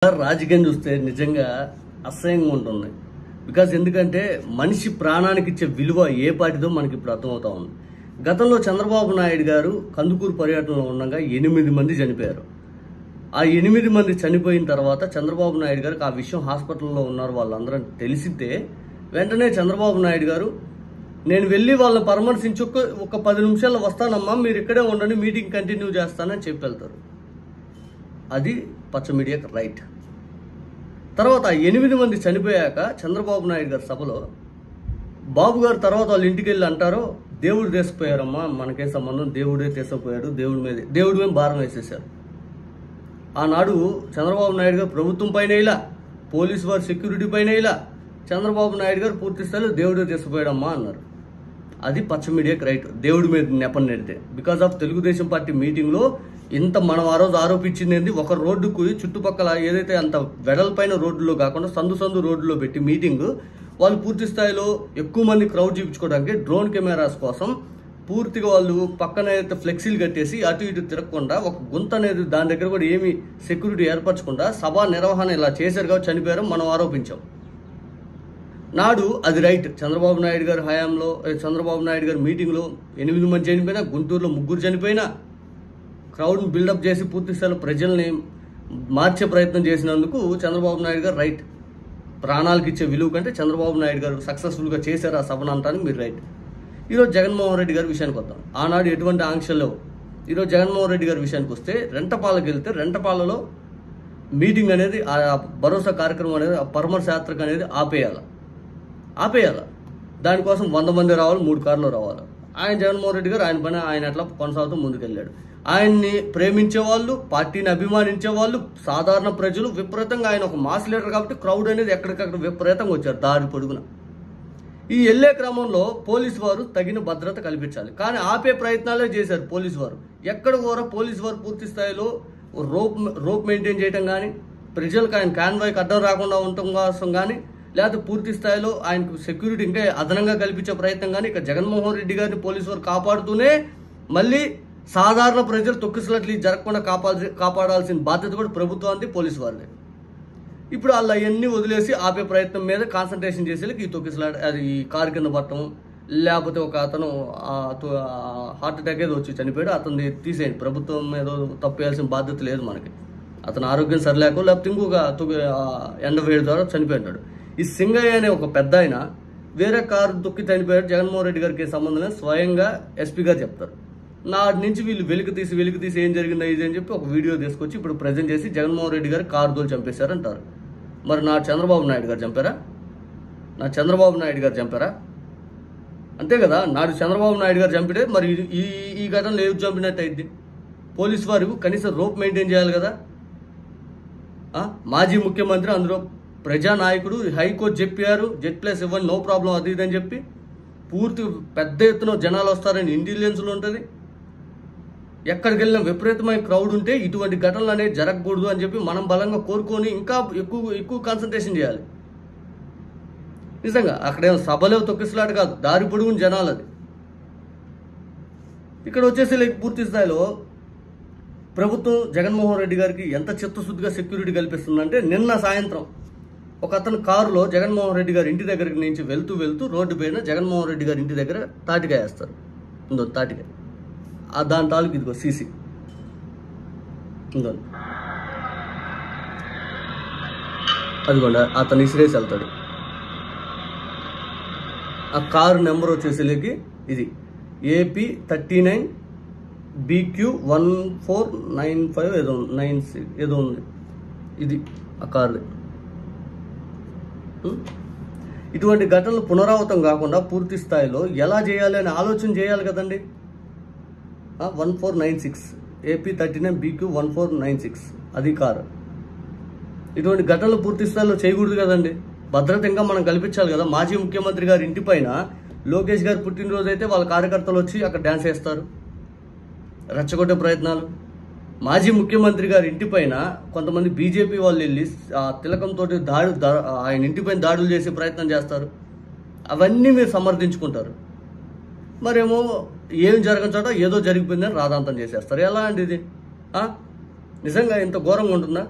రాజకీయం చూస్తే నిజంగా అసహ్యంగా ఉంటుంది. బికాజ్ ఎందుకంటే మనిషి ప్రాణానికి ఇచ్చే విలువ ఏ పాటిదో మనకి ఇప్పుడు అర్థమవుతా ఉంది. గతంలో చంద్రబాబు నాయుడు గారు కందుకూరు పర్యటనలో ఉండగా 8 మంది చనిపోయారు. ఆ 8 మంది చనిపోయిన తర్వాత చంద్రబాబు నాయుడు గారికి ఆ విషయం హాస్పిటల్లో ఉన్నారు వాళ్ళందరూ తెలిసితే వెంటనే చంద్రబాబు నాయుడు గారు నేను వెళ్ళి వాళ్ళని పరామర్శించి ఒక 10 నిమిషాల్లో వస్తానమ్మా, మీరు ఇక్కడే ఉండండి, మీటింగ్ కంటిన్యూ చేస్తానని చెప్పి వెళ్తారు. అది పచ్చ మీడియాకి రైట్. తర్వాత 8 మంది చనిపోయాక చంద్రబాబు నాయుడు గారి సభలో బాబు గారు తర్వాత వాళ్ళ ఇంటికి వెళ్ళి అంటారు, దేవుడు తీసుకుపోయారమ్మా, మనకేం సంబంధం, దేవుడే తీసుకుపోయాడు, దేవుడి మీద భారం వేసేసారు. ఆనాడు చంద్రబాబు నాయుడు గారు ప్రభుత్వం పైన ఇలా, పోలీసు వారి సెక్యూరిటీ పైన ఇలా, చంద్రబాబు నాయుడు గారు పూర్తి స్థాయిలో దేవుడే తీసుకుపోయాడమ్మా అన్నారు. అది పచ్చ మీడియాకి రైట్, దేవుడి మీద నెపం నెడితే. బికాస్ ఆఫ్ తెలుగుదేశం పార్టీ మీటింగ్లో ఇంత మనం ఆ రోజు ఆరోపించింది, ఒక రోడ్డుకు చుట్టుపక్కల ఏదైతే అంత వెడల్పైన రోడ్డులో కాకుండా సందు రోడ్డులో పెట్టి మీటింగ్ వాళ్ళు పూర్తి స్థాయిలో ఎక్కువ మంది క్రౌడ్ చూపించుకోవడానికి డ్రోన్ కెమెరాస్ కోసం పూర్తిగా వాళ్ళు పక్కన అయితే ఫ్లెక్సీలు కట్టేసి అటు ఇటు తిరగకుండా ఒక గుంత అనేది దాని దగ్గర కూడా ఏమి సెక్యూరిటీ ఏర్పరచకుండా సభా నిర్వహణ ఇలా చేశారు కాబట్టి చనిపోయారు మనం ఆరోపించాం. నాడు అది రైట్. చంద్రబాబు నాయుడు గారి హయాంలో, చంద్రబాబు నాయుడు గారి మీటింగ్లో 8 మంది చనిపోయినా, గుంటూరులో 3 చనిపోయినా, క్రౌడ్ని బిల్డప్ చేసి పూర్తి స్థాయిలో ప్రజల్ని మార్చే ప్రయత్నం చేసినందుకు చంద్రబాబు నాయుడు గారు రైట్. ప్రాణాలకు ఇచ్చే విలువ కంటే చంద్రబాబు నాయుడు గారు సక్సెస్ఫుల్గా చేశారు ఆ సభను అంటానికి మీరు రైట్. ఈరోజు జగన్మోహన్ రెడ్డి గారి విషయానికి వద్దాం. ఆనాడు ఎటువంటి ఆంక్షలు లేవు. ఈరోజు జగన్మోహన్ రెడ్డి గారి విషయానికి వస్తే రెంటపాలకి వెళ్తే రెంటపాలలో మీటింగ్ అనేది, ఆ భరోసా కార్యక్రమం అనేది, ఆ పరామర్శ యాత్రకు అనేది ఆపేయాల. దానికోసం 100 మంది రావాలి, 3 కార్లు రావాలి. ఆయన జగన్మోహన్ రెడ్డి గారు ఆయన పని ఆయన ఎట్లా కొనసాగుతూ ముందుకెళ్ళాడు. ఆయన్ని ప్రేమించే వాళ్ళు, పార్టీని అభిమానించే వాళ్ళు, సాధారణ ప్రజలు విపరీతంగా, ఆయన ఒక మాస్ లీడర్ కాబట్టి క్రౌడ్ అనేది ఎక్కడికక్కడ విపరీతంగా వచ్చారు దారి పొడుగున. ఈ వెళ్ళే క్రమంలో పోలీసు వారు తగిన భద్రత కల్పించాలి, కానీ ఆపే ప్రయత్నాలే చేశారు పోలీసు వారు. ఎక్కడ కూడా పోలీసు వారు పూర్తి స్థాయిలో రోప్ మెయింటైన్ చేయడం కానీ, ప్రజలకు ఆయన కాన్వాయ్కి అడ్డం రాకుండా ఉండటం కోసం కానీ, లేకపోతే పూర్తి స్థాయిలో ఆయనకు సెక్యూరిటీ ఇంకా అదనంగా కల్పించే ప్రయత్నం కానీ, ఇక జగన్మోహన్ రెడ్డి గారిని పోలీసు వారు కాపాడుతూనే మళ్ళీ సాధారణ ప్రజలు తొక్కిసలాట్లు జరగకుండా కాపాడాల్సిన బాధ్యత కూడా ప్రభుత్వానికి, పోలీసు వారిది. ఇప్పుడు వాళ్ళు అవన్నీ వదిలేసి ఆపే ప్రయత్నం మీద కాన్సన్ట్రేషన్ చేసేకి ఈ తొక్కిసలాట, అది ఈ కారు కింద పట్టడం, లేకపోతే ఒక అతను హార్ట్ అటాక్ ఏదో వచ్చి చనిపోయాడు, అతన్ని తీసేయండి, ప్రభుత్వం ఏదో తప్పేయాల్సిన బాధ్యత లేదు మనకి. అతను ఆరోగ్యం సరిలేకో లేకపోతే ఇంకొక ఎండ వేడి ద్వారా చనిపోయాడు. ఈ సింగయ్య అనే ఒక పెద్ద ఆయన వేరే కారు తొక్కి చనిపోయాడు, జగన్మోహన్ రెడ్డి గారికి సంబంధం లేదు, స్వయంగా ఎస్పీ గారు చెప్తారు. నాటి నుంచి వీళ్ళు వెలికి తీసి ఏం జరిగిందో ఇది అని చెప్పి ఒక వీడియో తీసుకొచ్చి ఇప్పుడు ప్రజెంట్ చేసి జగన్మోహన్ రెడ్డి గారు కారు తోలు చంపేశారు అంటారు. మరి నా చంద్రబాబు నాయుడు గారు చంపారా? అంతే కదా. నాడు చంద్రబాబు నాయుడు గారు చంపితే మరి ఈ ఘటనలో ఏది చంపినట్టు అయింది? పోలీసు వారికి కనీసం రోప్ మెయింటైన్ చేయాలి కదా. మాజీ ముఖ్యమంత్రి, అందులో ప్రజానాయకుడు, హైకోర్టు చెప్పారు Z+ ఇవ్వండి, నో ప్రాబ్లం, అది ఇదని చెప్పి పూర్తి పెద్ద ఎత్తున జనాలు వస్తారని ఇంటెలిజెన్స్లో ఉంటుంది. ఎక్కడికి వెళ్ళినా విపరీతమైన క్రౌడ్ ఉంటే ఇటువంటి ఘటనలు అనేవి జరగకూడదు అని చెప్పి మనం బలంగా కోరుకొని ఇంకా ఎక్కువ కాన్సన్ట్రేషన్ చేయాలి. నిజంగా అక్కడేమో సభలో తొక్కిసలాట కాదు, దారి పొడుగున జనాలు. అది ఇక్కడ వచ్చేసి పూర్తి స్థాయిలో ప్రభుత్వం జగన్మోహన్ రెడ్డి గారికి ఎంత చిత్తశుద్ధిగా సెక్యూరిటీ కల్పిస్తుందంటే, నిన్న సాయంత్రం ఒక అతను కారులో జగన్మోహన్ రెడ్డి గారి ఇంటి దగ్గరికి నుంచి వెళ్తూ రోడ్డు పైన జగన్మోహన్ రెడ్డి గారి ఇంటి దగ్గర తాటికాయ వేస్తారు. ఇందో తాటికాయ, దాని తాలూకు ఇదిగో సీసీ ఇందో, అదిగోండి అతను ఇసిరేసి వెళ్తాడు. ఆ కారు నెంబర్ వచ్చేసరికి ఇది AP 39 BQ 1495 ఏదో 96 ఏదో ఉంది, ఇది ఆ కారుది. ఇటువంటి ఘటనలు పునరావృతం కాకుండా పూర్తి స్థాయిలో ఎలా చేయాలి అని ఆలోచన చేయాలి కదండి. 1496 AP 39 BQ 1496 అది కారు. ఇటువంటి ఘటనలు పూర్తి స్థాయిలో చేయకూడదు కదండి. భద్రత ఇంకా మనం కల్పించాలి కదా. మాజీ ముఖ్యమంత్రి గారి ఇంటి పైన లోకేష్ గారి పుట్టినరోజు అయితే వాళ్ళ కార్యకర్తలు వచ్చి అక్కడ డ్యాన్స్ చేస్తారు, రెచ్చగొట్టే ప్రయత్నాలు. మాజీ ముఖ్యమంత్రి గారి ఇంటి పైన కొంతమంది బీజేపీ వాళ్ళు వెళ్ళి తిలకంతో ఆయన ఇంటిపైన దాడులు చేసే ప్రయత్నం చేస్తారు. అవన్నీ మీరు సమర్థించుకుంటారు. మరేమో ఏం జరగని చోట ఏదో జరిగిపోయిందని రాదాంతం చేసేస్తారు. ఎలా అండి ఇది? నిజంగా ఇంత ఘోరంగా ఉంటుందా?